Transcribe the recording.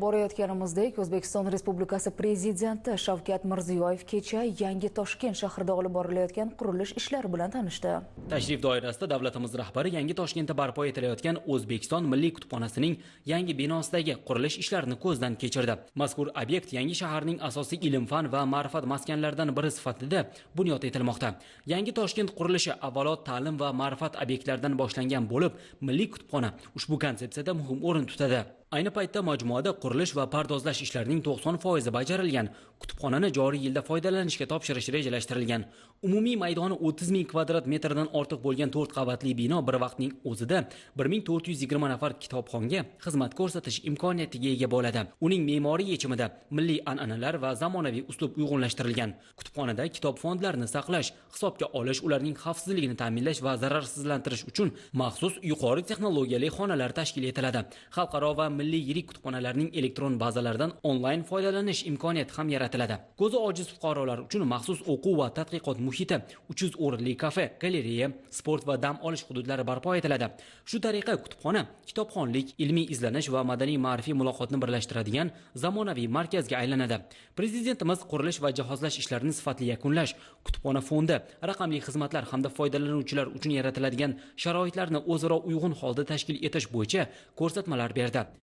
Borayotganimizdek, O'zbekiston Respublikasi Prezidenti Shavkat Mirziyoyev kecha Yangi Toshkent shahrida olib borilayotgan qurilish ishlari bilan tanishdi. Tashrif doirasida davlatimiz rahbari Yangi Toshkentda barpo etilayotgan O'zbekiston Milliy kutubxonasining yangi binosidagi qurilish ishlarini ko'zdan kechirdi. Mazkur obyekt yangi shaharning asosiy ilm-fan va ma'rifat maskanlaridan biri sifatida bunyod etilmoqda. Yangi Toshkent qurilishi avvalo ta'lim va ma'rifat obyektlaridan boshlangan bo'lib, Milliy kutubxona ushbu konsepsiyada muhim o'rin tutadi. Ayni paytda majmuada qurilish va pardozlash ishlarining 90% bajarilgan. Kutubxonani joriy yilda foydalanishga topshirish rejalashtirilgan. Umumiy maydoni 30 ming kvadrat metrdan ortiq bo'lgan 4 qavatli bino bir vaqtning o'zida 1420 nafar kitobxonga xizmat ko'rsatish imkoniyatiga ega bo'ladi. Uning me'moriy yechimida milliy an'analar va zamonaviy uslub uyg'unlashtirilgan. Kutubxonada kitob fondlarini saqlash, hisobga olish, ularning xavfsizligini ta'minlash va zararsizlantirish uchun maxsus yuqori texnologiyali xonalar tashkil etiladi. Xalqaro va milliy yirik kutubxonalarning elektron bazalaridan onlayn foydalanish imkoniyati ham yaratiladi. Ko'zi ojiz fuqarolar uchun maxsus o'quv va tadqiqot muhiti, 300 o'rinli kafe, galereya, sport va dam olish hududlari barpo etiladi. Shu tariqa kutubxona kitobxonlik, ilmiy izlanish va madaniy-ma'rifiy muloqotni birlashtiradigan zamonaviy markazga aylanadi. Prezidentimiz qurilish va jihozlash ishlarini sifatli yakunlash, kutubxona fondi, raqamli xizmatlar hamda foydalanuvchilar uchun yaratiladigan sharoitlarni o'zaro uyg'un holda tashkil etish bo'yicha ko'rsatmalar berdi.